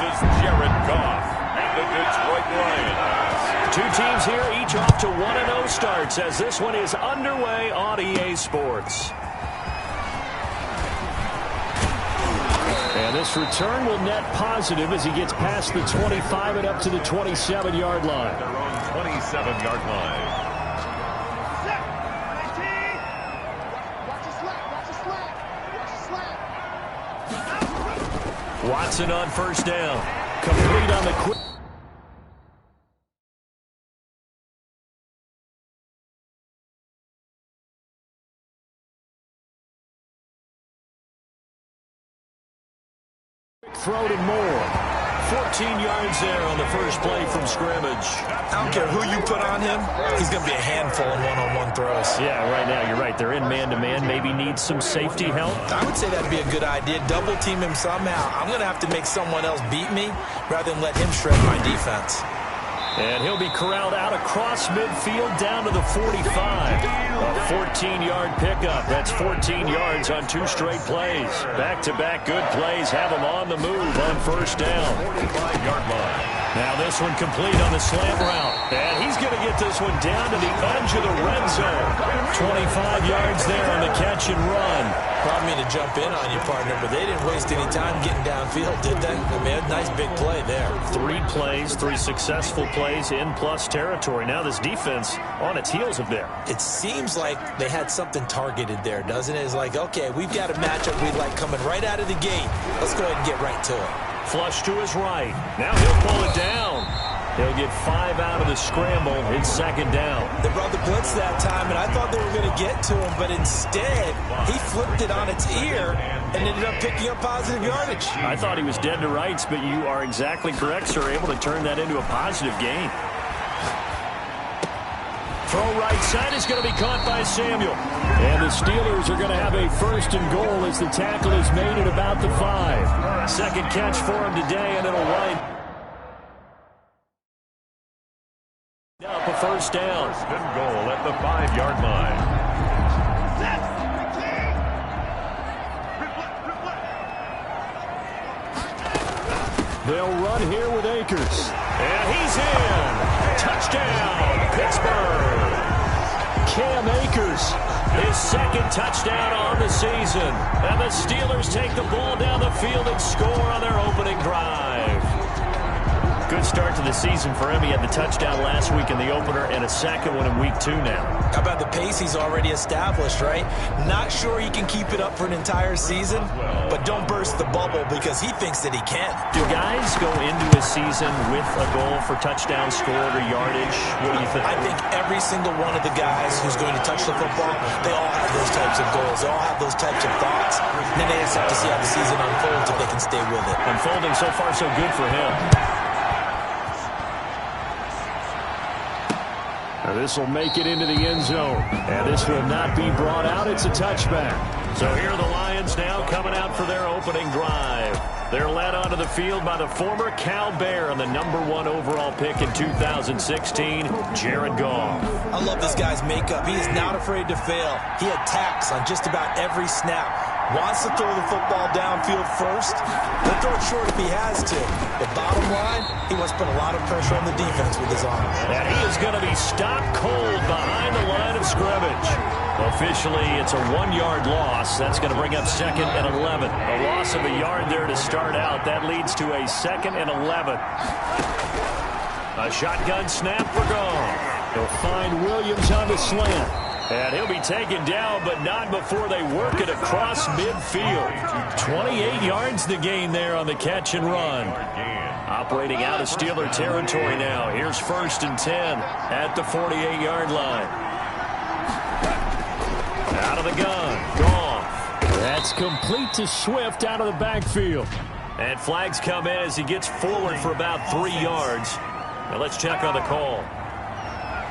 is Jared Goff and the Detroit Lions. Two teams here, each off to 1-0 starts as this one is underway on EA Sports. And this return will net positive as he gets past the 25 and up to the 27-yard line. Their own 27-yard line. Watson on first down. Complete on the quick. Throw to Moore. 14 yards there on the first play from scrimmage. I don't care who you put on him. He's going to be a handful in one-on-one throws. Yeah, right now you're right. They're in man-to-man. Maybe needs some safety help. I would say that'd be a good idea. Double team him somehow. I'm going to have to make someone else beat me rather than let him shred my defense. And he'll be corralled out across midfield down to the 45. A 14-yard pickup. That's 14 yards on two straight plays. Back-to-back good plays have him on the move on first down. 45-yard line. Now this one complete on the slant route. And he's going to get this one down to the edge of the red zone. 25 yards there on the catch and run. Brought me to jump in on you, partner, but they didn't waste any time getting downfield, did they? I mean, a nice big play there. 3 plays, 3 successful plays in plus territory. Now this defense on its heels a bit. It seems like they had something targeted there, doesn't it? It's like, okay, we've got a matchup we like coming right out of the gate. Let's go ahead and get right to it. Flush to his right. Now he'll pull it down. He'll get 5 out of the scramble in second down. They brought the blitz that time, and I thought they were going to get to him, but instead, he flipped it on its ear and ended up picking up positive yardage. I thought he was dead to rights, but you are exactly correct, sir. Able to turn that into a positive gain. Throw right side is going to be caught by Samuel. And the Steelers are going to have a first and goal as the tackle is made at about the 5. Second catch for him today, and it'll wind up a first down. First and goal at the 5-yard line. They'll run here with Akers. And he's in. Touchdown, Pittsburgh. Cam Akers, his second touchdown on the season. And the Steelers take the ball down the field and score on their opening drive. Good start to the season for him. He had the touchdown last week in the opener and a second one in week 2 now. How about the pace he's already established, right? Not sure he can keep it up for an entire season, but don't burst the bubble because he thinks that he can. Do guys go into a season with a goal for touchdown scored or yardage? What do you think? I think every single one of the guys who's going to touch the football, they all have those types of goals. They all have those types of thoughts. And then they just have to see how the season unfolds if they can stay with it. Unfolding so far so good for him. Now this will make it into the end zone. And this will not be brought out. It's a touchback. So here are the Lions now coming out for their opening drive. They're led onto the field by the former Cal Bear and the #1 overall pick in 2016, Jared Goff. I love this guy's makeup. He is not afraid to fail. He attacks on just about every snap. Wants to throw the football downfield first. He'll throw it short if he has to. But bottom line, he wants to put a lot of pressure on the defense with his arm. And he is going to be stopped cold behind the line of scrimmage. Officially, it's a 1-yard loss. That's going to bring up 2nd and 11. A loss of a yard there to start out. That leads to a 2nd and 11. A shotgun snap for Goff. He'll find Williams on the slant. And he'll be taken down, but not before they work it across midfield. 28 yards the gain there on the catch and run. Operating out of Steeler territory now. Here's 1st and 10 at the 48-yard line. Out of the gun, Goff. That's complete to Swift out of the backfield. And flags come in as he gets forward for about 3 yards. Now let's check on the call.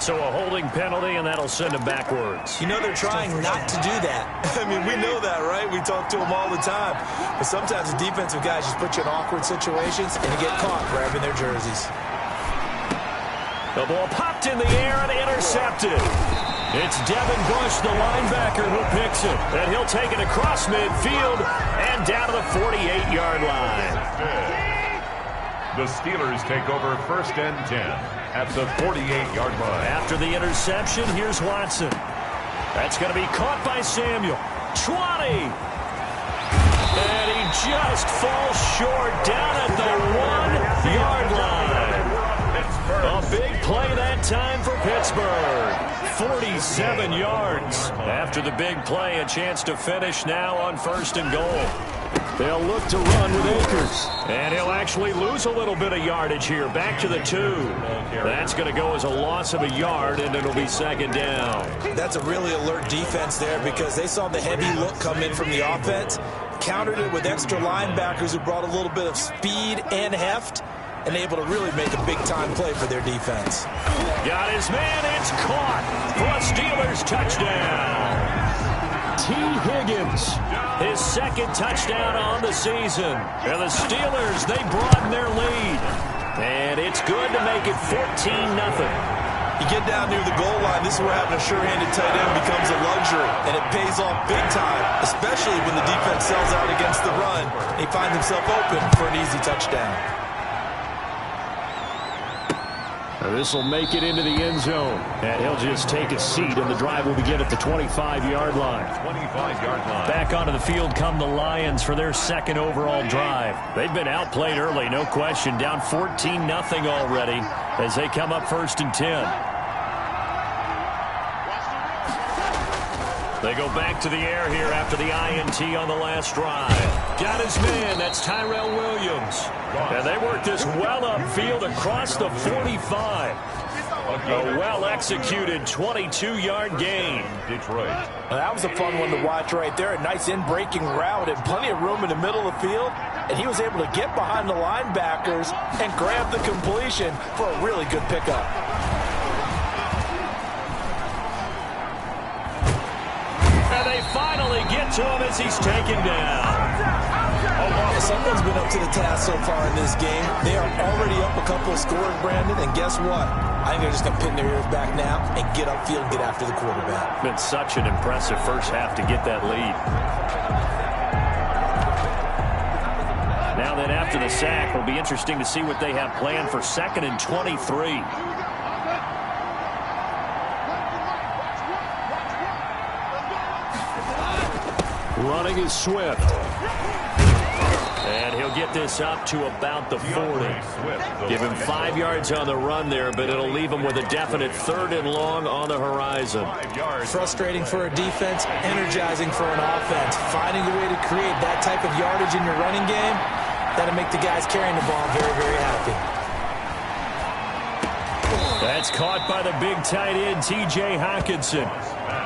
So a holding penalty, and that'll send him backwards. You know they're trying not to do that. I mean, we know that, right? We talk to them all the time. But sometimes the defensive guys just put you in awkward situations and you get caught grabbing their jerseys. The ball popped in the air and intercepted. It's Devin Bush, the linebacker, who picks it. And he'll take it across midfield and down to the 48-yard line. The Steelers take over 1st and 10 at the 48-yard line. After the interception, here's Watson. That's going to be caught by Samuel. 20. And he just falls short down at the 1-yard line. A big play that time for Pittsburgh. 47 yards. After the big play, a chance to finish now on 1st and goal. They'll look to run with Akers. And he'll actually lose a little bit of yardage here. Back to the 2. That's going to go as a loss of a yard, and it'll be 2nd down. That's a really alert defense there because they saw the heavy look come in from the offense, countered it with extra linebackers who brought a little bit of speed and heft, and able to really make a big-time play for their defense. Got his man. It's caught for a Steelers touchdown. T. Higgins, his 2nd touchdown on the season. And the Steelers, they broaden their lead. And it's good to make it 14-0. You get down near the goal line, this is where having a sure-handed tight end becomes a luxury, and it pays off big time, especially when the defense sells out against the run. He finds himself open for an easy touchdown. This will make it into the end zone. And he'll just take a seat, and the drive will begin at the 25-yard line. 25-yard line. Back onto the field come the Lions for their 2nd overall drive. They've been outplayed early, no question. Down 14-0 already as they come up 1st and 10. They go back to the air here after the INT on the last drive. Got his man. That's Tyrell Williams. And they work this well upfield across the 45. A well-executed 22-yard gain. Detroit. That was a fun one to watch right there. A nice in-breaking route and plenty of room in the middle of the field. And he was able to get behind the linebackers and grab the completion for a really good pickup. And they finally get to him as he's taken down. Someone's been up to the task so far in this game. They are already up a couple of scores, Brandon, and guess what? I think they're just going to pin their ears back now and get upfield and get after the quarterback. Been such an impressive first half to get that lead. Now then, after the sack, it'll be interesting to see what they have planned for 2nd and 23. Running is Swift. And he'll get this up to about the 40. Give him 5 yards on the run there, but it'll leave him with a definite 3rd and long on the horizon. Frustrating for a defense, energizing for an offense. Finding a way to create that type of yardage in your running game, that'll make the guys carrying the ball very, very happy. That's caught by the big tight end, T.J. Hockenson.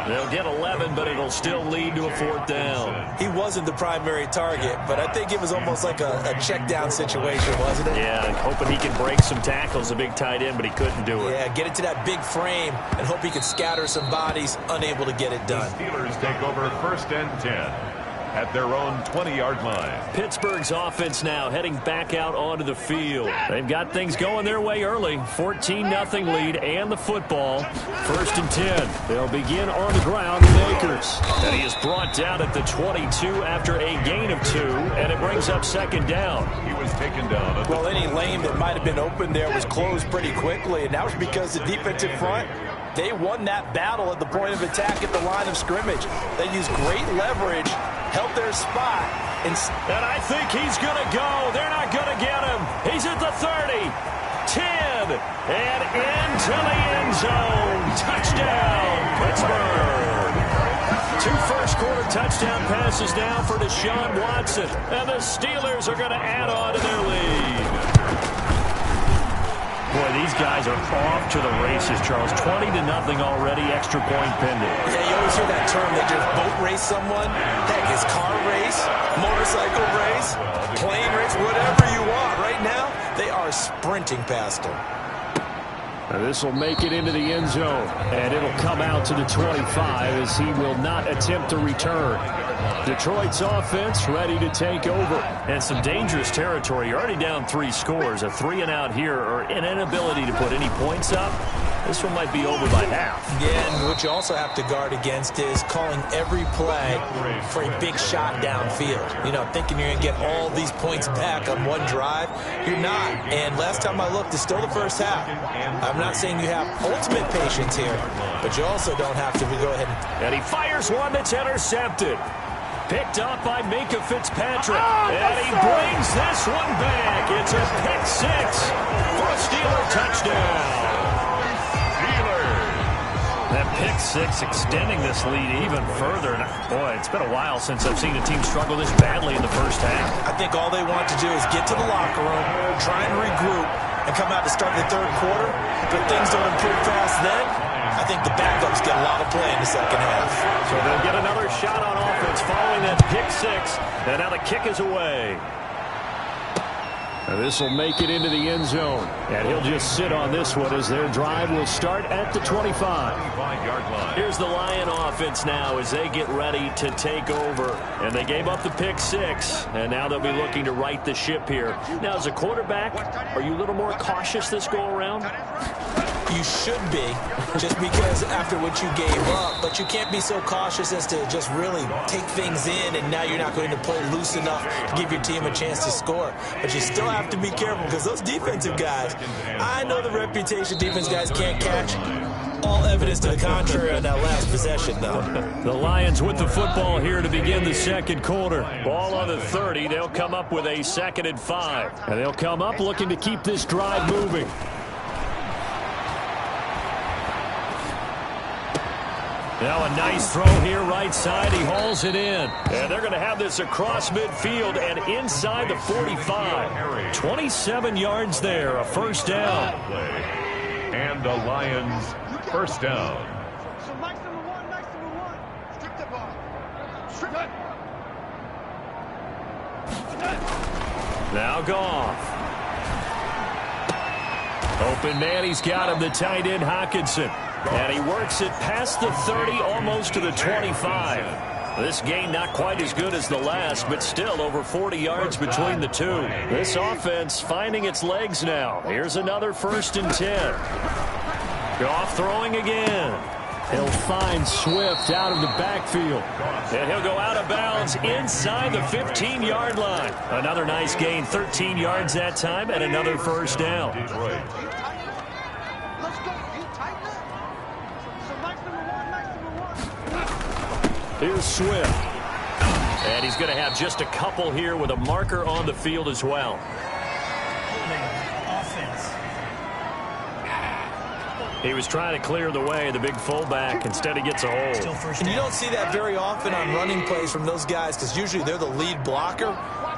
They'll get 11, but it'll still lead to a 4th down. He wasn't the primary target, but I think it was almost like a check down situation, wasn't it? Yeah, hoping he can break some tackles, a big tight end, but he couldn't do it. Yeah, get it to that big frame and hope he can scatter some bodies, unable to get it done. The Steelers take over 1st and 10 at their own 20-yard line. Pittsburgh's offense now heading back out onto the field. They've got things going their way early. 14-0 lead and the football. 1st and 10. They'll begin on the ground with Akers. And he is brought down at the 22 after a gain of 2, and it brings up 2nd down. He was taken down. Well, any lane that might have been open there was closed pretty quickly, and that was because the defensive front, they won that battle at the point of attack at the line of scrimmage. They used great leverage, held their spot. And I think he's going to go. They're not going to get him. He's at the 30, 10, and into the end zone. Touchdown, Pittsburgh. 2 first-quarter touchdown passes now for Deshaun Watson. And the Steelers are going to add on to their lead. Boy, these guys are off to the races, Charles. 20-0 already, extra point pending. Yeah, you always hear that term, they just boat race someone. Heck, it's car race, motorcycle race, plane race, whatever you want. Right now, they are sprinting past him. This will make it into the end zone, and it'll come out to the 25 as he will not attempt to return. Detroit's offense ready to take over. And some dangerous territory. You're already down 3 scores. A 3-and-out here or an inability to put any points up. This one might be over by half. Yeah, and what you also have to guard against is calling every play for a big shot downfield. You know, thinking you're going to get all these points back on one drive. You're not. And last time I looked, it's still the first half. I'm not saying you have ultimate patience here, but you also don't have to go ahead and he fires one that's intercepted. Picked up by Minka Fitzpatrick. And he brings this one back. It's a pick six for a Steeler touchdown. That pick six extending this lead even further. And boy, it's been a while since I've seen a team struggle this badly in the first half. I think all they want to do is get to the locker room, try and regroup, and come out to start the third quarter. But things don't improve fast then. I think the backups get a lot of play in the second half. So they'll get another shot on offense following that pick six. And now the kick is away. This will make it into the end zone. And he'll just sit on this one as their drive will start at the 25-yard line. Here's the Lion offense now as they get ready to take over. And they gave up the pick six. And now they'll be looking to right the ship here. Now, as a quarterback, are you a little more cautious this go-around? You should be, just because after what you gave up, but you can't be so cautious as to just really take things in, and now you're not going to play loose enough to give your team a chance to score. But you still have to be careful because those defensive guys, I know the reputation defense guys can't catch. All evidence to the contrary on that last possession, though. The Lions with the football here to begin the second quarter. Ball on the 30. They'll come up with a 2nd and 5. And they'll come up looking to keep this drive moving. Now a nice throw here right side. He hauls it in. And they're going to have this across midfield and inside the 45. 27 yards there, a first down. And the Lions first down. So Mike's number one. Strip the ball. Strip it. Now Goff. Open man, he's got him, the tight end Hockenson. And he works it past the 30, almost to the 25. This gain not quite as good as the last, but still over 40 yards between the two. This offense finding its legs now. Here's another 1st and 10. Goff throwing again. He'll find Swift out of the backfield. And he'll go out of bounds inside the 15-yard line. Another nice gain, 13 yards that time, and another first down. Detroit. Let's go. You tighten up. So Mike's number one. Here's Swift. And he's going to have just a couple here with a marker on the field as well. He was trying to clear the way, the big fullback. Instead, he gets a hold. And you don't see that very often on running plays from those guys because usually they're the lead blocker.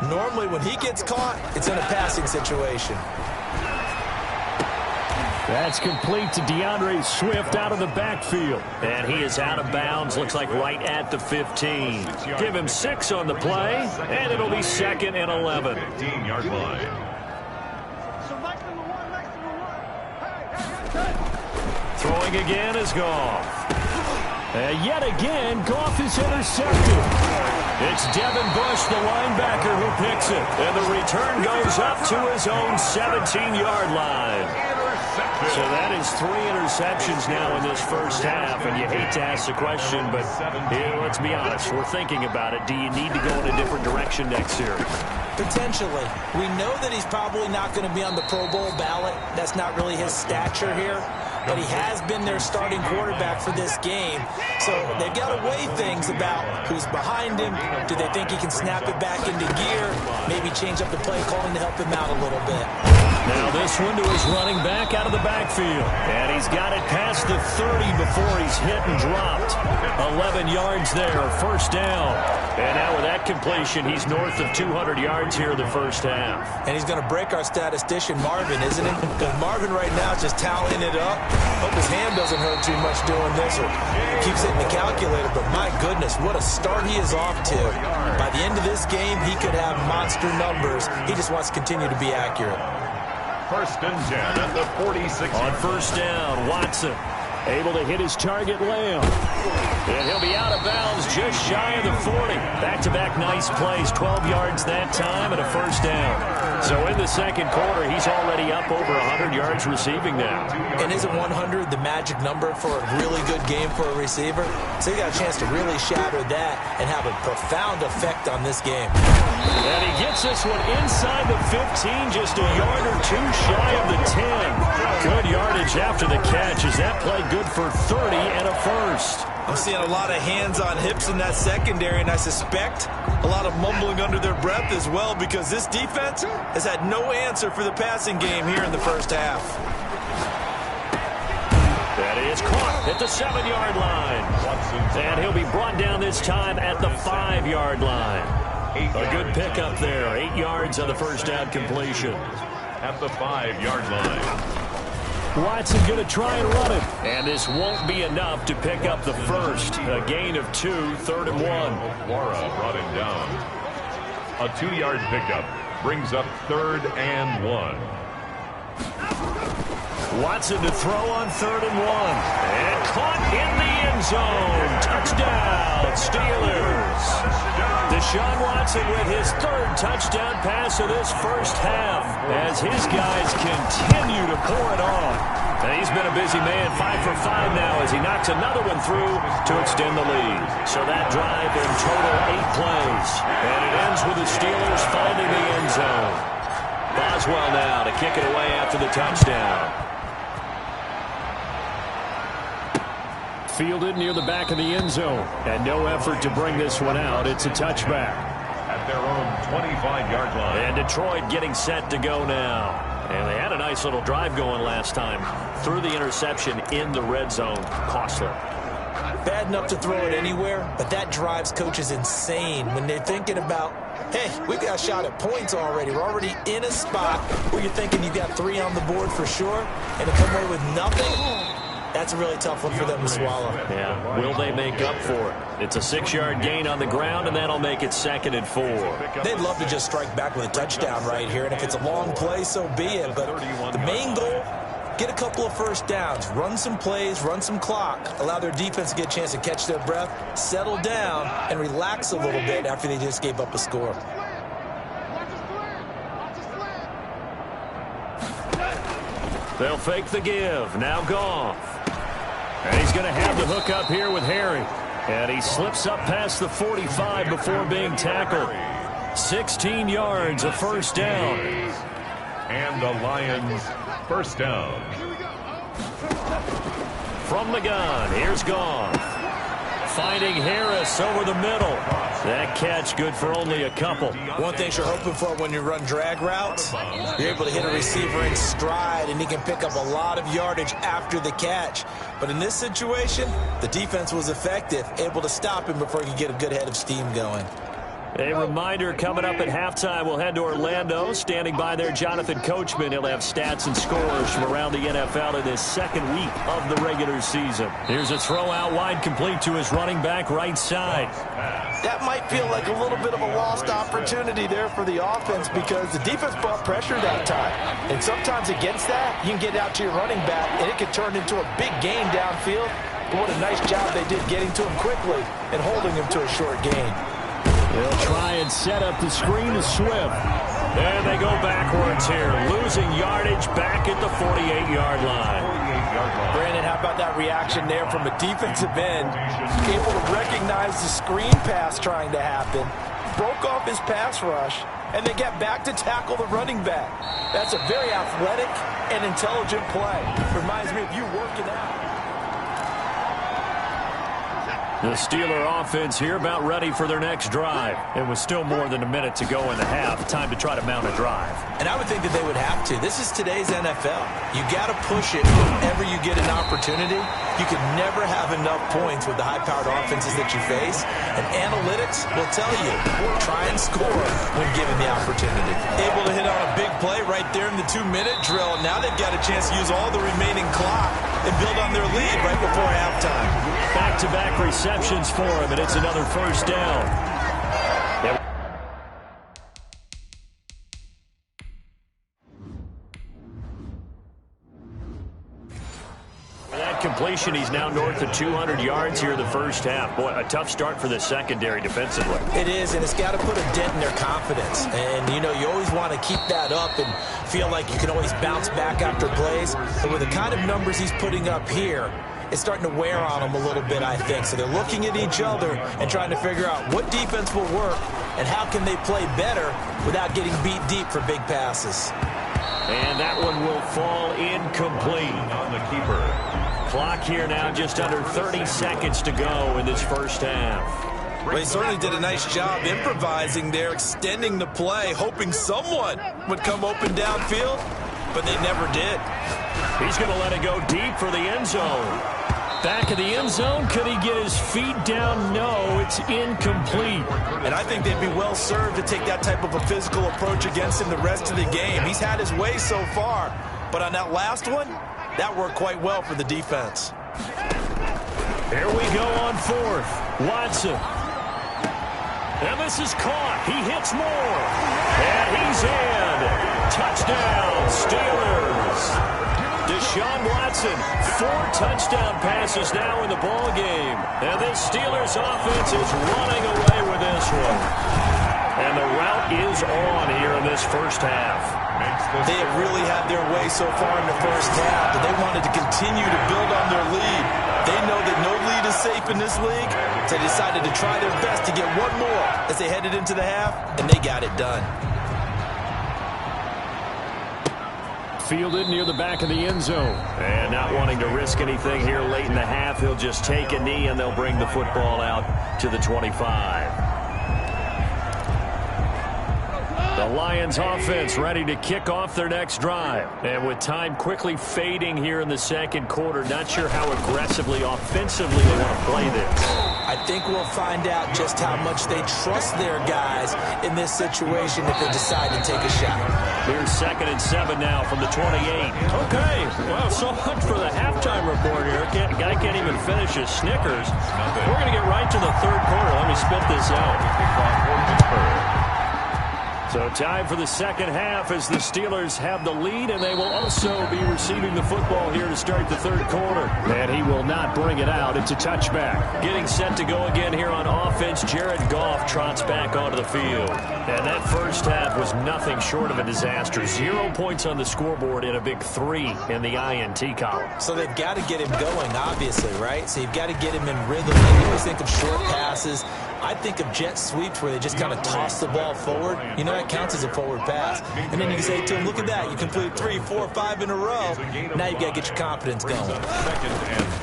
Normally, when he gets caught, it's in a passing situation. That's complete to DeAndre Swift out of the backfield. And he is out of bounds, looks like right at the 15. Give him 6 on the play, and it'll be 2nd and 11. 15-yard line. So Mike's number one. Hey. Throwing again is Goff. And yet again, Goff is intercepted. It's Devin Bush, the linebacker, who picks it. And the return goes up to his own 17-yard line. So that is 3 interceptions now in this first half. And you hate to ask the question, but let's be honest. We're thinking about it. Do you need to go in a different direction next year? Potentially. We know that he's probably not going to be on the Pro Bowl ballot. That's not really his stature here. But he has been their starting quarterback for this game. So they've got to weigh things about who's behind him. Do they think he can snap it back into gear? Maybe change up the play calling to help him out a little bit. Now this one to his running back out of the backfield. And he's got it past the 30 before he's hit and dropped. 11 yards there, first down. And now with that completion, he's north of 200 yards here in the first half. And he's going to break our statistician, Marvin, isn't he? Because Marvin right now is just tallying it up. Hope his hand doesn't hurt too much doing this or keeps hitting the calculator. But my goodness, what a start he is off to. By the end of this game, he could have monster numbers. He just wants to continue to be accurate. 1st and 10 at the 46. On first down, Watson. Able to hit his target Lamb. And he'll be out of bounds just shy of the 40. Back-to-back nice plays, 12 yards that time and a first down. So in the second quarter, he's already up over 100 yards receiving now. And isn't 100 the magic number for a really good game for a receiver? So he got a chance to really shatter that and have a profound effect on this game. And he gets this one inside the 15, just a yard or two shy of the 10. Good yardage after the catch. Is that play good for 30 and a first? I'm seeing a lot of hands on hips in that secondary, and I suspect a lot of mumbling under their breath as well, because this defense has had no answer for the passing game here in the first half. That is caught at the 7-yard line. And he'll be brought down this time at the 5-yard line. A good pickup there. 8 yards on the first down completion. At the 5-yard line. Watson going to try and run it. And this won't be enough to pick up the first. A gain of 2, 3rd and 1. Laura brought him down. A 2-yard pickup brings up 3rd and 1. Watson to throw on 3rd and 1. And caught in the end zone. Touchdown, Steelers. Deshaun Watson with his 3rd touchdown pass of this first half as his guys continue to pour it on. And he's been a busy man, 5 for 5 now as he knocks another one through to extend the lead. So that drive in total 8 plays. And it ends with the Steelers finding the end zone. Boswell now to kick it away after the touchdown. Fielded near the back of the end zone. And no effort to bring this one out. It's a touchback. At their own 25-yard line. And Detroit getting set to go now. And they had a nice little drive going last time. Threw the interception in the red zone. Costly. Bad enough to throw it anywhere, but that drives coaches insane when they're thinking about, hey, we've got a shot at points already. We're already in a spot where you're thinking you've got 3 on the board for sure, and to come away with nothing, that's a really tough one for them to swallow. Yeah, will they make up for it? It's a 6-yard gain on the ground, and that'll make it 2nd and 4. They'd love to just strike back with a touchdown right here, and if it's a long play, so be it. But the main goal, get a couple of first downs, run some plays, run some clock, allow their defense to get a chance to catch their breath, settle down, and relax a little bit after they just gave up a score. They'll fake the give. Now Goff. And he's going to have the hook up here with Harry. And he slips up past the 45 before being tackled. 16 yards, a first down. And the Lions first down. From the gun, here's Goff. Finding Harris over the middle. That catch good for only a couple. One thing you're hoping for when you run drag routes, you're able to hit a receiver in stride, and he can pick up a lot of yardage after the catch. But in this situation, the defense was effective, able to stop him before he could get a good head of steam going. A reminder coming up at halftime, we'll head to Orlando. Standing by there, Jonathan Coachman. He'll have stats and scores from around the NFL in this second week of the regular season. Here's a throw out wide, complete to his running back right side. That might feel like a little bit of a lost opportunity there for the offense because the defense brought pressure that time. And sometimes against that, you can get out to your running back, and it can turn into a big gain downfield. But what a nice job they did getting to him quickly and holding him to a short gain. They'll try and set up the screen to Swift. And they go backwards here, losing yardage back at the 48-yard line. Brandon, how about that reaction there from a defensive end? Able to recognize the screen pass trying to happen, broke off his pass rush, and then get back to tackle the running back. That's a very athletic and intelligent play. Reminds me of you working out. The Steeler offense here about ready for their next drive. It was still more than a minute to go in the half. Time to try to mount a drive. And I would think that they would have to. This is today's NFL. You got to push it whenever you get an opportunity. You can never have enough points with the high-powered offenses that you face. And analytics will tell you, try and score when given the opportunity. Able to hit on a big play right there in the 2-minute drill. Now they've got a chance to use all the remaining clock and build on their lead right before halftime. Back-to-back receptions for him, and it's another first down. That completion. He's now north of 200 yards here in the first half. Boy, a tough start for the secondary defensively. It is, and it's got to put a dent in their confidence. And, you know, you always want to keep that up and feel like you can always bounce back after plays. But with the kind of numbers he's putting up here, it's starting to wear on them a little bit, I think. So they're looking at each other and trying to figure out what defense will work and how can they play better without getting beat deep for big passes. And that one will fall incomplete on the keeper. Clock here now, just under 30 seconds to go in this first half. Well, he certainly did a nice job improvising there, extending the play, hoping someone would come open downfield, but they never did. He's going to let it go deep for the end zone. Back of the end zone. Could he get his feet down? No, it's incomplete. And I think they'd be well served to take that type of a physical approach against him the rest of the game. He's had his way so far, but on that last one, that worked quite well for the defense. Here we go on fourth. Watson. And this is caught. He hits more. And he's in. Touchdown, Steelers. Deshaun Watson, 4 touchdown passes now in the ball game. And this Steelers offense is running away with this one. And the route is on here in this first half. They have really had their way so far in the first half, but they wanted to continue to build on their lead. They know that no lead is safe in this league, so they decided to try their best to get one more as they headed into the half, and they got it done. Fielded near the back of the end zone. And not wanting to risk anything here late in the half, he'll just take a knee and they'll bring the football out to the 25. The Lions offense ready to kick off their next drive. And with time quickly fading here in the second quarter, not sure how aggressively, offensively they want to play this. I think we'll find out just how much they trust their guys in this situation if they decide to take a shot. Here's 2nd and 7 now from the 28. Okay, well, so much for the halftime report here. Guy can't even finish his Snickers. We're going to get right to the third quarter. Let me spit this out. So time for the second half as the Steelers have the lead, and they will also be receiving the football here to start the third quarter. And he will not bring it out. It's a touchback. Getting set to go again here on offense, Jared Goff trots back onto the field. And that first half was nothing short of a disaster. 0 points on the scoreboard and a big 3 in the INT column. So they've got to get him going, obviously, right? So you've got to get him in rhythm. You always think of short passes. I think of jet sweeps where they just kind of toss the ball forward. You know, that counts as a forward pass. And then you can say to him, look at that. You completed 3, 4, 5 in a row. Now you've got to get your confidence going.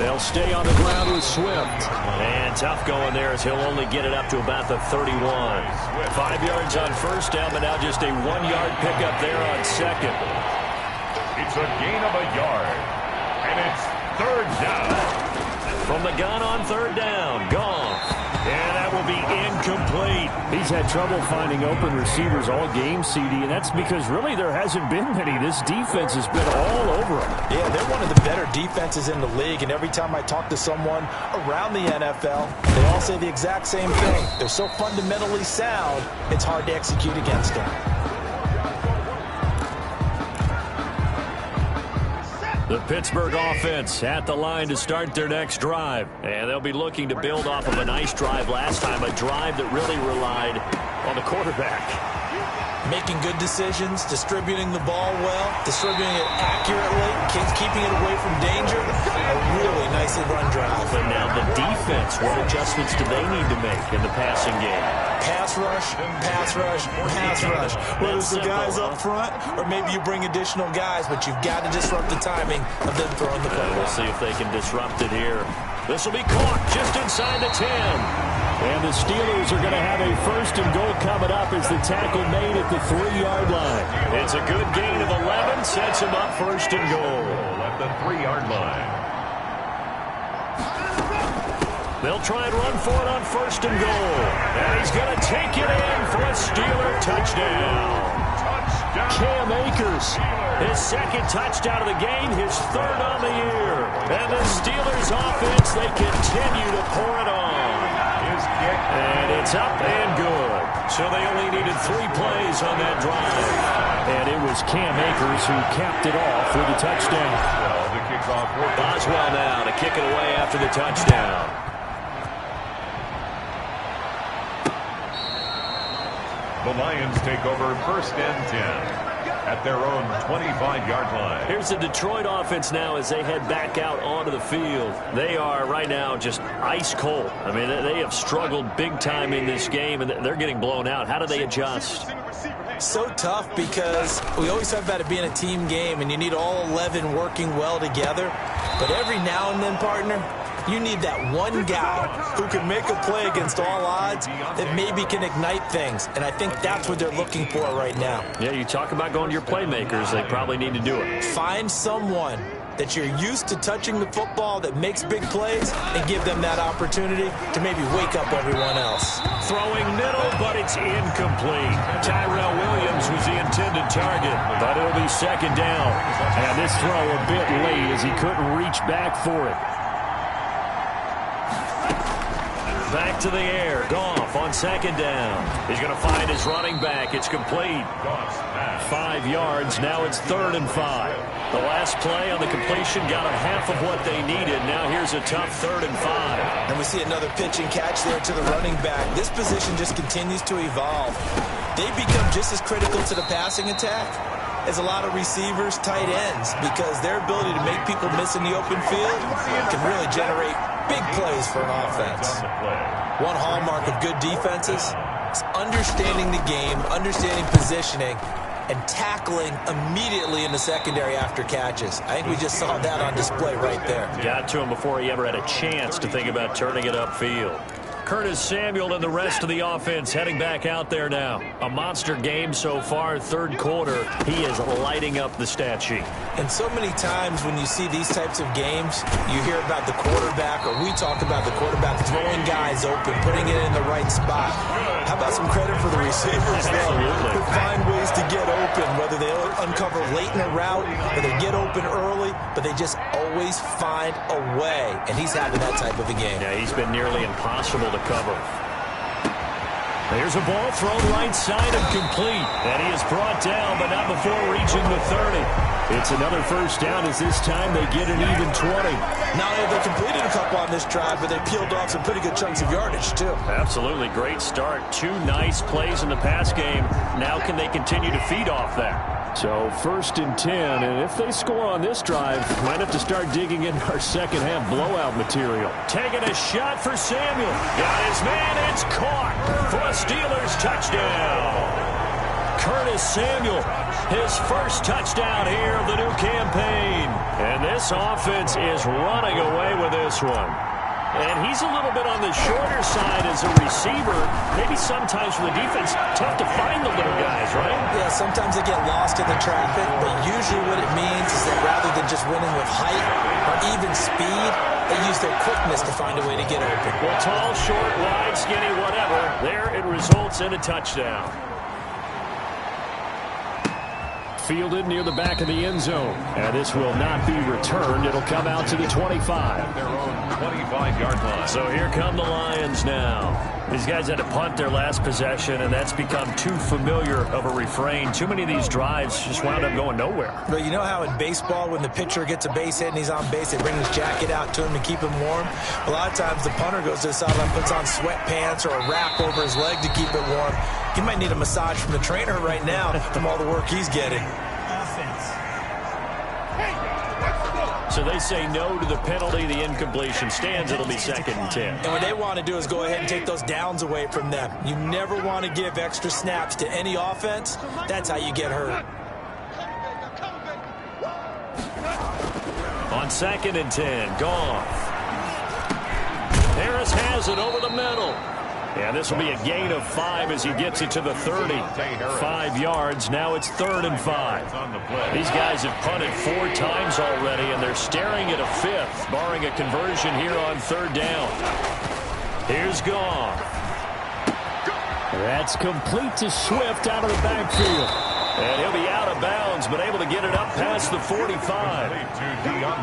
They'll stay on the ground with Swift. And tough going there as he'll only get it up to about the 31. 5 yards on first down, but now just a 1-yard pickup there on second. It's a gain of a yard. And it's third down. From the gun on third down, Goff. And that will be incomplete. He's had trouble finding open receivers all game, CD, and that's because really there hasn't been many. This defense has been all over them. Yeah, they're one of the better defenses in the league, and every time I talk to someone around the NFL, they all say the exact same thing. They're so fundamentally sound, it's hard to execute against them. The Pittsburgh offense at the line to start their next drive. And they'll be looking to build off of a nice drive last time, a drive that really relied on the quarterback. Making good decisions, distributing the ball well, distributing it accurately, keeping it away from danger. A really nicely run drive. But now the defense, what adjustments do they need to make in the passing game? Pass rush, pass rush, pass rush. Whether it's the guys up front or maybe you bring additional guys, but you've got to disrupt the timing of them throwing the ball. We'll see if they can disrupt it here. This will be caught just inside the 10. And the Steelers are going to have a 1st and goal coming up as the tackle made at the 3-yard line. It's a good gain of 11, sets him up 1st and goal. At the 3-yard line. They'll try and run for it on 1st and goal. And he's going to take it in for a Steeler touchdown. Cam Akers, his 2nd touchdown of the game, his 3rd on the year. And the Steelers offense, they continue to pour it on. And it's up and good. So they only needed 3 plays on that drive. And it was Cam Akers who capped it off with a touchdown. Well, the kickoff. Boswell now to kick it away after the touchdown. The Lions take over 1st and 10 at their own 25-yard line. Here's the Detroit offense now as they head back out onto the field. They are right now just ice cold. I mean, they have struggled big time in this game, and they're getting blown out. How do they adjust? So tough because we always talk about it being a team game, and you need all 11 working well together. But every now and then, partner, you need that one guy who can make a play against all odds that maybe can ignite things. And I think that's what they're looking for right now. Yeah, you talk about going to your playmakers. They probably need to do it. Find someone that you're used to touching the football that makes big plays and give them that opportunity to maybe wake up everyone else. Throwing middle, but it's incomplete. Tyrell Williams was the intended target, but it'll be 2nd down. And this throw a bit late as he couldn't reach back for it. Back to the air. Goff on 2nd down. He's going to find his running back. It's complete. 5 yards. Now it's 3rd and 5. The last play on the completion got them half of what they needed. Now here's a tough 3rd and 5. And we see another pitch and catch there to the running back. This position just continues to evolve. They become just as critical to the passing attack as a lot of receivers, tight ends, because their ability to make people miss in the open field can really generate big plays for an offense. One hallmark of good defenses is understanding the game, understanding positioning, and tackling immediately in the secondary after catches. I think we just saw that on display right there. Got to him before he ever had a chance to think about turning it upfield. Curtis Samuel and the rest of the offense heading back out there now. A monster game so far, 3rd quarter. He is lighting up the stat sheet. And so many times when you see these types of games, you hear about the quarterback, or we talk about the quarterback throwing guys open, putting it in the right spot. How about some credit for the receivers, though, who find ways to get open, whether they uncover late in a route or they get open early, but they just always find a way. And he's having that type of a game. Yeah, he's been nearly impossible to cover. There's a ball thrown right side and complete. And he is brought down, but not before reaching the 30. It's another 1st down as this time they get an even 20. Not only have they completed a couple on this drive, but they peeled off some pretty good chunks of yardage, too. Absolutely. Great start. 2 nice plays in the pass game. Now can they continue to feed off that? So 1st and 10, and if they score on this drive, might have to start digging into our second-half blowout material. Taking a shot for Samuel. Got his man. It's caught for a Steelers touchdown. Curtis Samuel, his 1st touchdown here of the new campaign. And this offense is running away with this one. And he's a little bit on the shorter side as a receiver. Maybe sometimes for the defense, tough to find the little guys, right? Yeah, sometimes they get lost in the traffic, but usually what it means is that rather than just winning with height or even speed, they use their quickness to find a way to get open. Well, tall, short, wide, skinny, whatever. There it results in a touchdown. Fielded near the back of the end zone. And this will not be returned. It'll come out to the 25. Their own 25-yard line. So here come the Lions now. These guys had to punt their last possession, and that's become too familiar of a refrain. Too many of these drives just wound up going nowhere. But you know how in baseball, when the pitcher gets a base hit and he's on base, they bring his jacket out to him to keep him warm? A lot of times the punter goes to the sideline, puts on sweatpants or a wrap over his leg to keep it warm. He might need a massage from the trainer right now from all the work he's getting. So they say no to the penalty. The incompletion stands. It'll be 2nd and 10. And what they want to do is go ahead and take those downs away from them. You never want to give extra snaps to any offense. That's how you get hurt. On 2nd and 10, Goff. Harris has it over the middle. And this will be a gain of 5 as he gets it to the 30. 5 yards. Now it's 3rd and 5. These guys have punted 4 times already, and they're staring at a 5th, barring a conversion here on 3rd down. Here's Goff. That's complete to Swift out of the backfield. And he'll be out of bounds, but able to get it up past the 45.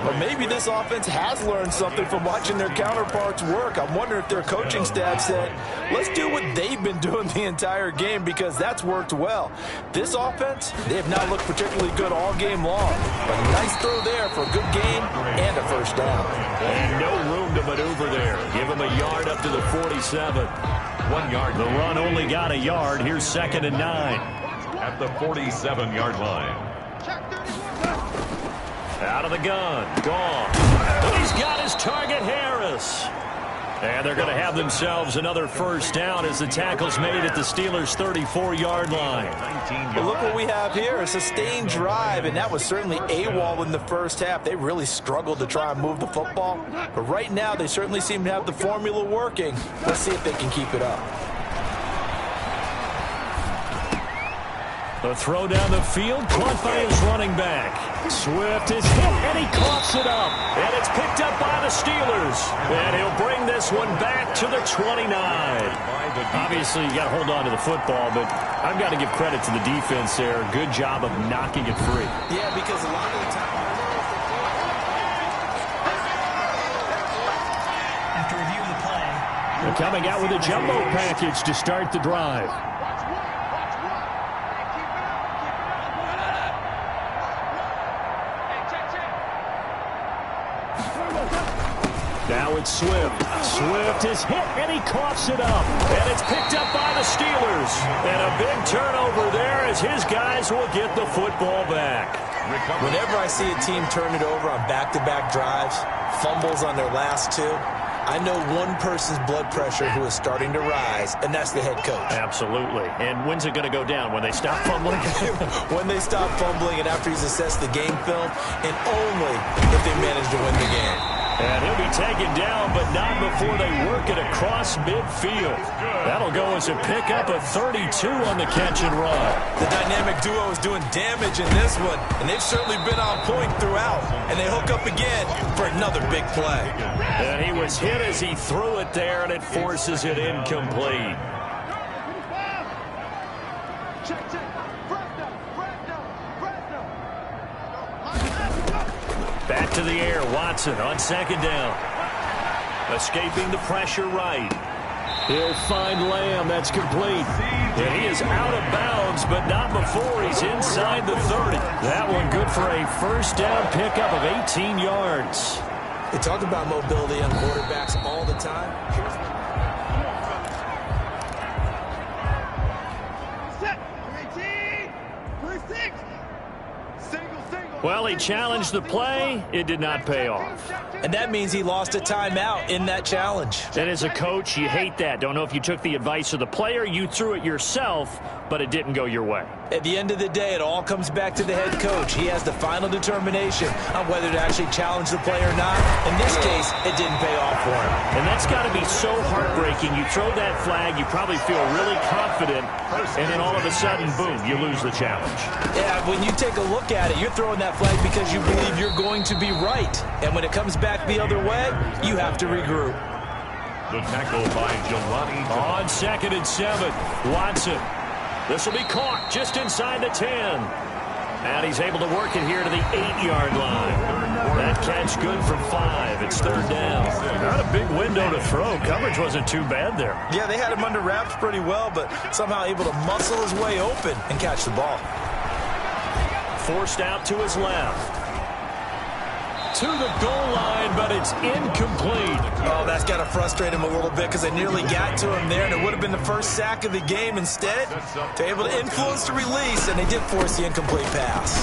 But maybe this offense has learned something from watching their counterparts work. I'm wondering if their coaching staff said, let's do what they've been doing the entire game, because that's worked well. This offense, they have not looked particularly good all game long. But a nice throw there for a good gain and a first down. And no room to maneuver there. Give him a yard up to the 47. 1 yard. The run only got a yard. Here's 2nd and 9. At the 47-yard line. Out of the gun. Gone. But he's got his target, Harris. And they're going to have themselves another first down as the tackle's made at the Steelers' 34-yard line. Well, look what we have here, a sustained drive, and that was certainly AWOL in the first half. They really struggled to try and move the football. But right now, they certainly seem to have the formula working. Let's see if they can keep it up. The throw down the field, caught by his running back. Swift is hit, and he coughs it up. And it's picked up by the Steelers. And he'll bring this one back to the 29. Obviously, you got to hold on to the football, but I've got to give credit to the defense there. Good job of knocking it free. Yeah, because a lot of the time... After review of the play... They're coming out with a jumbo package to start the drive. Now it's Swift. Swift is hit, and he coughs it up. And it's picked up by the Steelers. And a big turnover there as his guys will get the football back. Whenever I see a team turn it over on back-to-back drives, fumbles on their last two, I know one person's blood pressure who is starting to rise, and that's the head coach. Absolutely. And when's it going to go down? When they stop fumbling? When they stop fumbling and after he's assessed the game film, and only if they manage to win the game. And he'll be taken down, but not before they work it across midfield. That'll go as a pickup of 32 on the catch and run. The dynamic duo is doing damage in this one, and they've certainly been on point throughout. And they hook up again for another big play. And he was hit as he threw it there, and it forces it incomplete. Back to the air, Watson on 2nd down. Escaping the pressure right. He'll find Lamb. That's complete. And he is out of bounds, but not before he's inside the 30. That one good for a first down pickup of 18 yards. They talk about mobility on quarterbacks all the time. Well, he challenged the play. It did not pay off. And that means he lost a timeout in that challenge. And as a coach, you hate that. Don't know if you took the advice of the player, you threw it yourself, but it didn't go your way. At the end of the day, it all comes back to the head coach. He has the final determination on whether to actually challenge the play or not. In this case, it didn't pay off for him. And that's got to be so heartbreaking. You throw that flag, you probably feel really confident, and then all of a sudden, boom, you lose the challenge. Yeah, when you take a look at it, you're throwing that flag because you believe you're going to be right. And when it comes back the other way, you have to regroup. The tackle by Jelani. On 2nd and 7, Watson. This will be caught just inside the 10. And he's able to work it here to the 8-yard line. That catch good from 5. It's 3rd down. Not a big window to throw. Coverage wasn't too bad there. Yeah, they had him under wraps pretty well, but somehow able to muscle his way open and catch the ball. Forced out to his left. To the goal line, but it's incomplete. Oh, that's got to frustrate him a little bit because they nearly got to him there, and it would have been the first sack of the game. Instead, they're able to influence the release, and they did force the incomplete pass.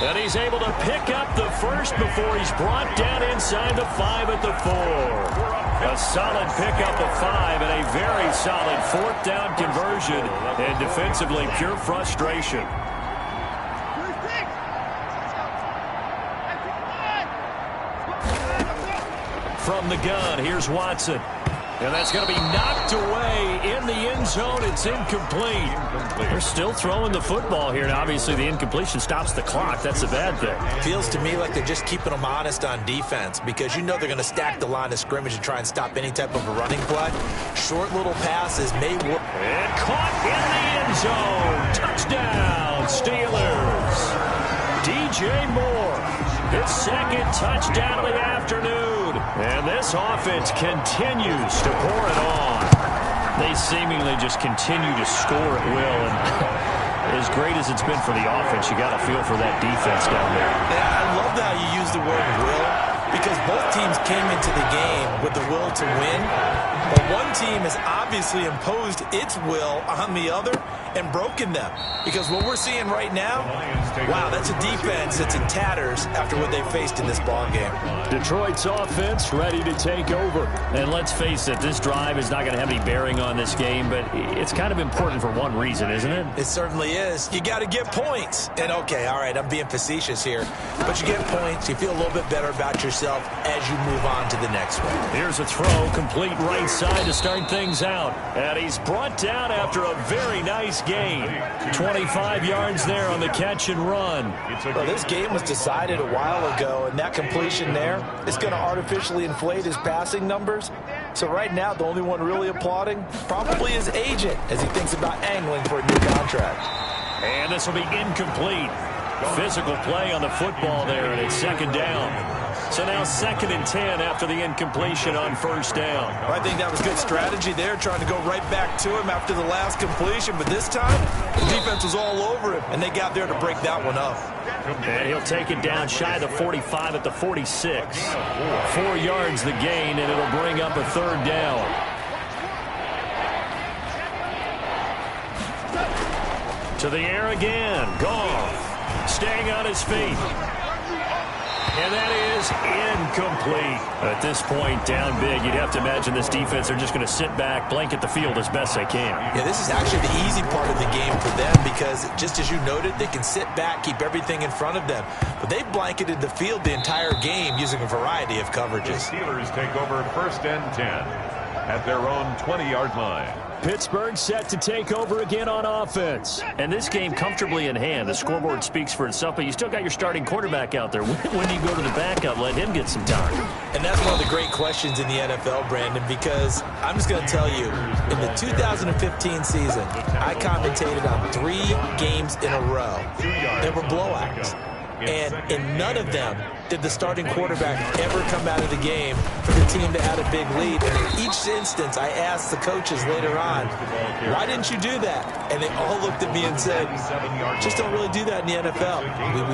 And he's able to pick up the first before he's brought down inside the 5 at the 4. A solid pickup of 5 and a very solid 4th down conversion, and defensively pure frustration. From the gun, here's Watson. And that's going to be knocked away in the end zone. It's incomplete. They're still throwing the football here, and obviously the incompletion stops the clock. That's a bad thing. Feels to me like they're just keeping them honest on defense because you know they're going to stack the line of scrimmage and try and stop any type of a running play. Short little passes may work. And caught in the end zone. Touchdown, Steelers. DJ Moore, his second touchdown of the afternoon. And this offense continues to pour it on. They seemingly just continue to score at will. And as great as it's been for the offense, you got to feel for that defense down there. Yeah, I love that you use the word will, because both teams came into the game with the will to win. But one team has obviously imposed its will on the other and broken them. Because what we're seeing right now, wow, that's a defense that's in tatters after what they faced in this ball game. Detroit's offense ready to take over. And let's face it, this drive is not going to have any bearing on this game, but it's kind of important for one reason, isn't it? It certainly is. You got to get points. And okay, all right, I'm being facetious here, but you get points, you feel a little bit better about yourself as you move on to the next one. Here's a throw, complete right side to start things out. And he's brought down after a very nice gain. 25 yards there on the catch and run. Well, this game was decided a while ago, and that completion there is going to artificially inflate his passing numbers. So right now, the only one really applauding probably his agent as he thinks about angling for a new contract. And this will be incomplete. Physical play on the football there, and it's second down. So now 2nd and 10 after the incompletion on first down. I think that was good strategy there, trying to go right back to him after the last completion. But this time, the defense was all over him, and they got there to break that one up. And he'll take it down shy of the 45 at the 46. 4 yards the gain, and it'll bring up a third down. To the air again. Goff staying on his feet. And that is incomplete. At this point, down big, you'd have to imagine this defense are just going to sit back, blanket the field as best they can. Yeah, this is actually the easy part of the game for them because, just as you noted, they can sit back, keep everything in front of them. But they've blanketed the field the entire game using a variety of coverages. The Steelers take over 1st and 10 at their own 20-yard line. Pittsburgh set to take over again on offense. And this game comfortably in hand. The scoreboard speaks for itself, but you still got your starting quarterback out there. When do you go to the backup? Let him get some time. And that's one of the great questions in the NFL, Brandon, because I'm just going to tell you, in the 2015 season, I commentated on 3 games in a row. They were blowouts. And in none of them did the starting quarterback ever come out of the game for the team to add a big lead. And in each instance, I asked the coaches later on, why didn't you do that? And they all looked at me and said, just don't really do that in the NFL.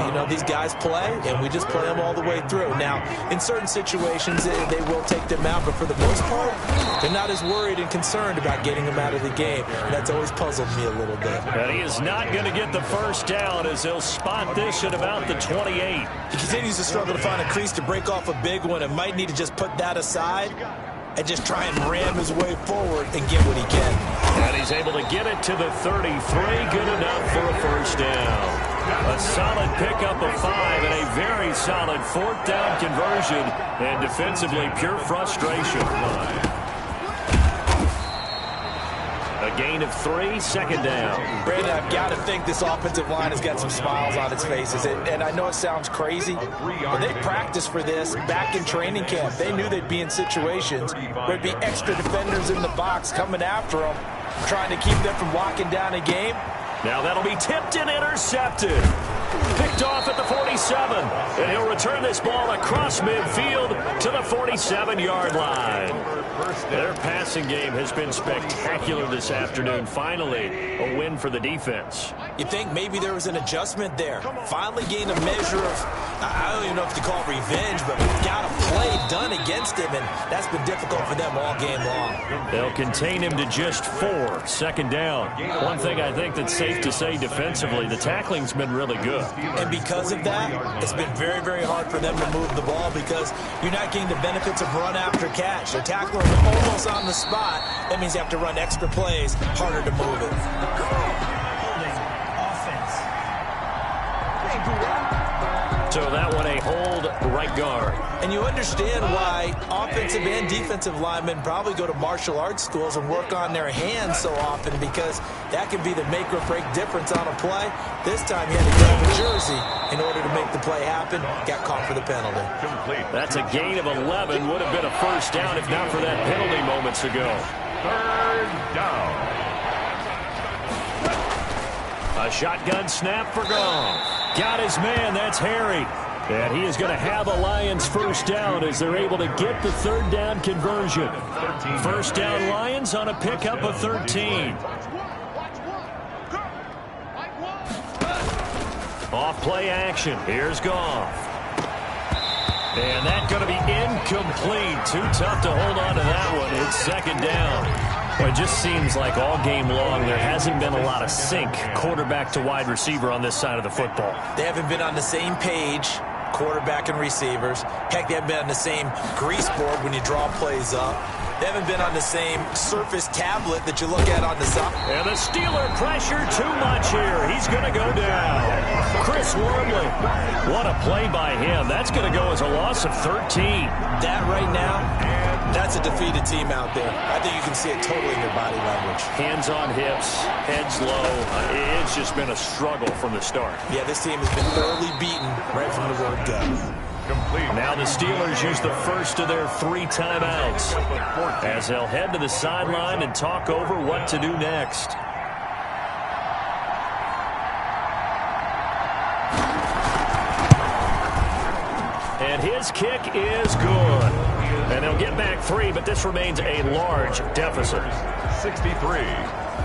You know, these guys play, and we just play them all the way through. Now, in certain situations, they will take them out, but for the most part, they're not as worried and concerned about getting them out of the game. And that's always puzzled me a little bit. And he is not going to get the first down as he'll spot this at about the 28. He continues to struggle to find a crease to break off a big one and might need to just put that aside and just try and ram his way forward and get what he can. And he's able to get it to the 33. Good enough for a first down. A solid pickup of 5 and a very solid 4th down conversion. And defensively, pure frustration. A gain of 3, 2nd down. Brandon, I've got to think this offensive line has got some smiles on its faces. And I know it sounds crazy, but they practiced for this back in training camp. They knew they'd be in situations where there'd be extra defenders in the box coming after them, trying to keep them from locking down a game. Now that'll be tipped and intercepted. Picked off at the 47. And he'll return this ball across midfield to the 47-yard line. Their passing game has been spectacular this afternoon. Finally, a win for the defense. You think maybe there was an adjustment there. Finally gained a measure of, I don't even know if to call it revenge, but got a play done against him, and that's been difficult for them all game long. They'll contain him to just 4. 2nd down. One thing I think that's safe to say defensively, the tackling's been really good. And because of that, it's been very, very hard for them to move the ball because you're not getting the benefits of run after catch. They're tackling almost on the spot. That means you have to run extra plays, harder to move it. So that one a hold right guard. And you understand why offensive and defensive linemen probably go to martial arts schools and work on their hands so often, because that can be the make or break difference on a play. This time he had to grab a jersey in order to make the play happen. Got caught for the penalty. That's a gain of 11. Would have been a first down if not for that penalty moments ago. 3rd down. A A shotgun snap for Goff. Got his man. That's Harry. And he is going to have a Lions first down as they're able to get the third down conversion. First down Lions on a pickup of 13. Off play action. Here's Goff. And that's going to be incomplete. Too tough to hold on to that one. It's second down. Well, it just seems like all game long there hasn't been a lot of sync quarterback to wide receiver on this side of the football. They haven't been on the same page, quarterback and receivers. Heck, they haven't been on the same grease board when you draw plays up. They haven't been on the same surface tablet that you look at on the side. And the Steeler pressure too much here. He's going to go down. Chris Wormley. What a play by him. That's going to go as a loss of 13. That right now, that's a defeated team out there. I think you can see it totally in their body language. Hands on hips, heads low. It's just been a struggle from the start. Yeah, this team has been thoroughly beaten right from the word go. Now the Steelers use the first of their 3 timeouts as they'll head to the sideline and talk over what to do next. And his kick is good. And they'll get back 3, but this remains a large deficit. 63.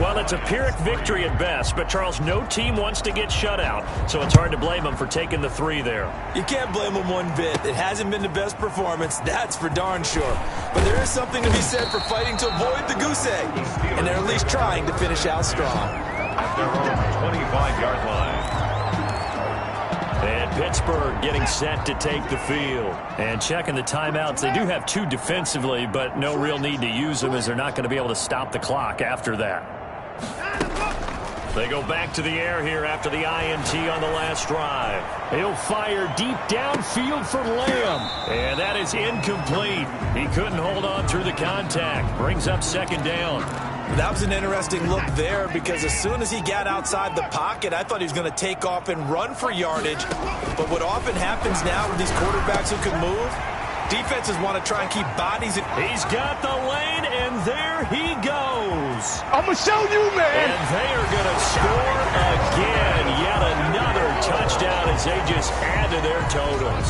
Well, it's a Pyrrhic victory at best, but, Charles, no team wants to get shut out, so it's hard to blame them for taking the 3 there. You can't blame them one bit. It hasn't been the best performance, that's for darn sure. But there is something to be said for fighting to avoid the goose egg, and they're at least trying to finish out strong. At their own 25-yard line. And Pittsburgh getting set to take the field. And checking the timeouts. They do have 2 defensively, but no real need to use them as they're not going to be able to stop the clock after that. They go back to the air here after the INT on the last drive. He'll fire deep downfield for Lamb. And that is incomplete. He couldn't hold on through the contact. Brings up second down. That was an interesting look there because as soon as he got outside the pocket, I thought he was going to take off and run for yardage. But what often happens now with these quarterbacks who can move, defenses want to try and keep bodies. He's got the lane, and there he goes. I'm going to show you, man. And they are going to score again. Yet another touchdown as they just add to their totals.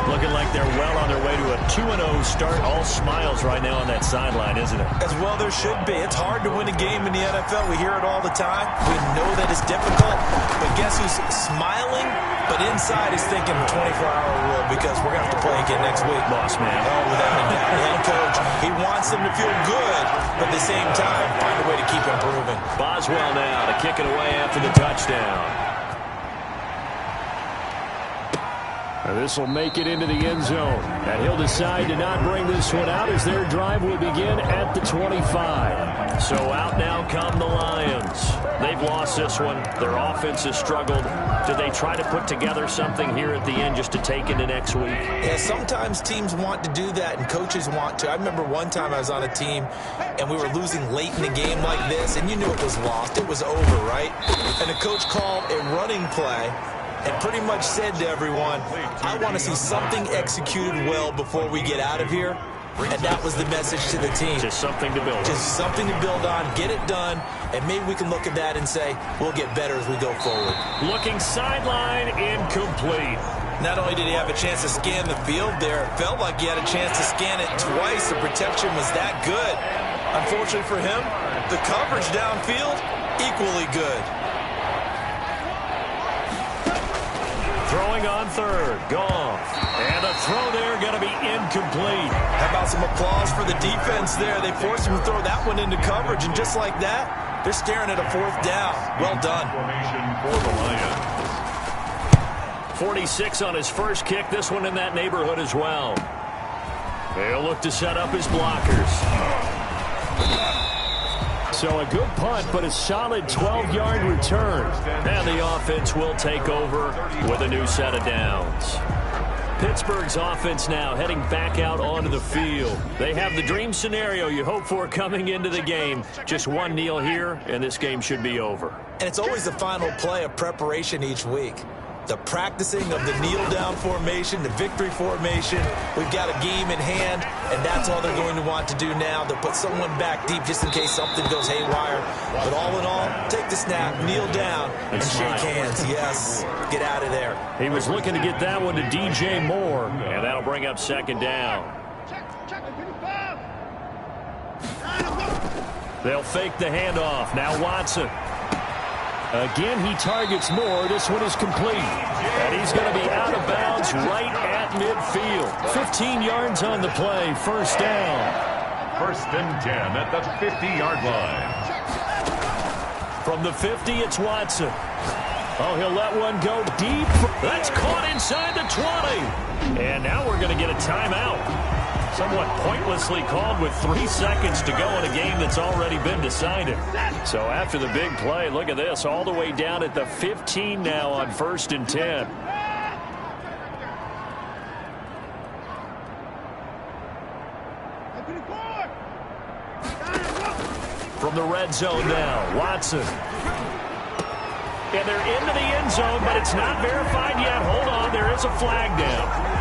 Looking like they're well on their way to a 2-0 start. All smiles right now on that sideline, isn't it? As well there should be. It's hard to win a game in the NFL. We hear it all the time. We know that it's difficult. But guess who's smiling? But inside is thinking 24-hour rule because we're going to have to play again next week. Boss man. Oh, without a doubt. Head coach, he wants them to feel good, but at the same time, find a way to keep improving. Boswell now to kick it away after the touchdown. This will make it into the end zone. And he'll decide to not bring this one out as their drive will begin at the 25. So out now come the Lions. They've lost this one. Their offense has struggled. Did they try to put together something here at the end just to take into next week? Yeah, sometimes teams want to do that and coaches want to. I remember one time I was on a team and we were losing late in the game like this and you knew it was lost. It was over, right? And the coach called a running play and pretty much said to everyone, I want to see something executed well before we get out of here. And that was the message to the team. Just something to build on. Just something to build on, get it done, and maybe we can look at that and say, we'll get better as we go forward. Looking sideline, incomplete. Not only did he have a chance to scan the field there, it felt like he had a chance to scan it twice. The protection was that good. Unfortunately for him, the coverage downfield, equally good. Throwing on third, Goff. And the throw there going to be incomplete. How about some applause for the defense there? They forced him to throw that one into coverage, and just like that, they're staring at a 4th down. Well done. For the Lions. 46 on his first kick. This one in that neighborhood as well. They'll look to set up his blockers. So a good punt, but a solid 12-yard return. And the offense will take over with a new set of downs. Pittsburgh's offense now heading back out onto the field. They have the dream scenario you hope for coming into the game. Just one kneel here, and this game should be over. And it's always the final play of preparation each week. the practicing of the kneel-down formation, the victory formation. We've got a game in hand, and that's all they're going to want to do now. They'll put someone back deep just in case something goes haywire. But all in all, take the snap, kneel down, and shake hands. Yes, get out of there. He was looking to get that one to DJ Moore, and that'll bring up second down. They'll fake the handoff. Now Watson. Again, he targets Moore. This one is complete. And he's going to be out of bounds right at midfield. 15 yards on the play. First down. First and 10 at the 50-yard line. From the 50, it's Watson. Oh, he'll let one go deep. That's caught inside the 20. And now we're going to get a timeout. Somewhat pointlessly called with 3 seconds to go in a game that's already been decided. So after the big play, look at this, all the way down at the 15 now on first and 10. From the red zone now, Watson. And they're into the end zone, but it's not verified yet. Hold on, there is a flag down.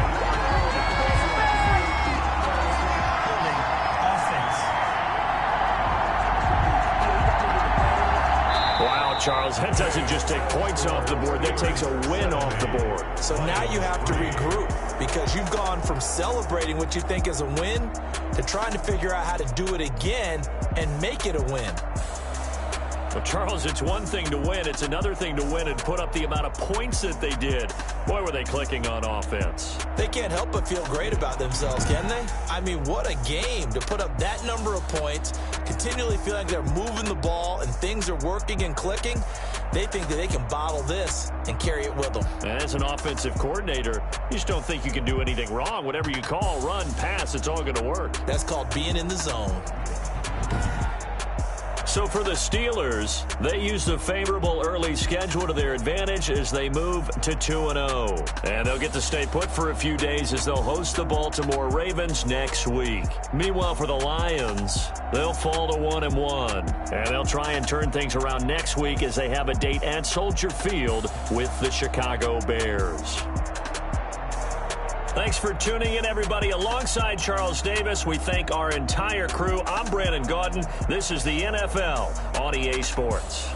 Charles, that doesn't just take points off the board. That takes a win off the board. So now you have to regroup because you've gone from celebrating what you think is a win to trying to figure out how to do it again and make it a win. Well, Charles, it's one thing to win. It's another thing to win and put up the amount of points that they did. Boy, were they clicking on offense. They can't help but feel great about themselves, can they? I mean, what a game to put up that number of points, continually feel like they're moving the ball and things are working and clicking. They think that they can bottle this and carry it with them. And as an offensive coordinator, you just don't think you can do anything wrong. Whatever you call, run, pass, it's all going to work. That's called being in the zone. So for the Steelers, they use the favorable early schedule to their advantage as they move to 2-0. And they'll get to stay put for a few days as they'll host the Baltimore Ravens next week. Meanwhile, for the Lions, they'll fall to 1-1. And they'll try and turn things around next week as they have a date at Soldier Field with the Chicago Bears. Thanks for tuning in, everybody. Alongside Charles Davis, we thank our entire crew. I'm Brandon Gaudin. This is the NFL on EA Sports.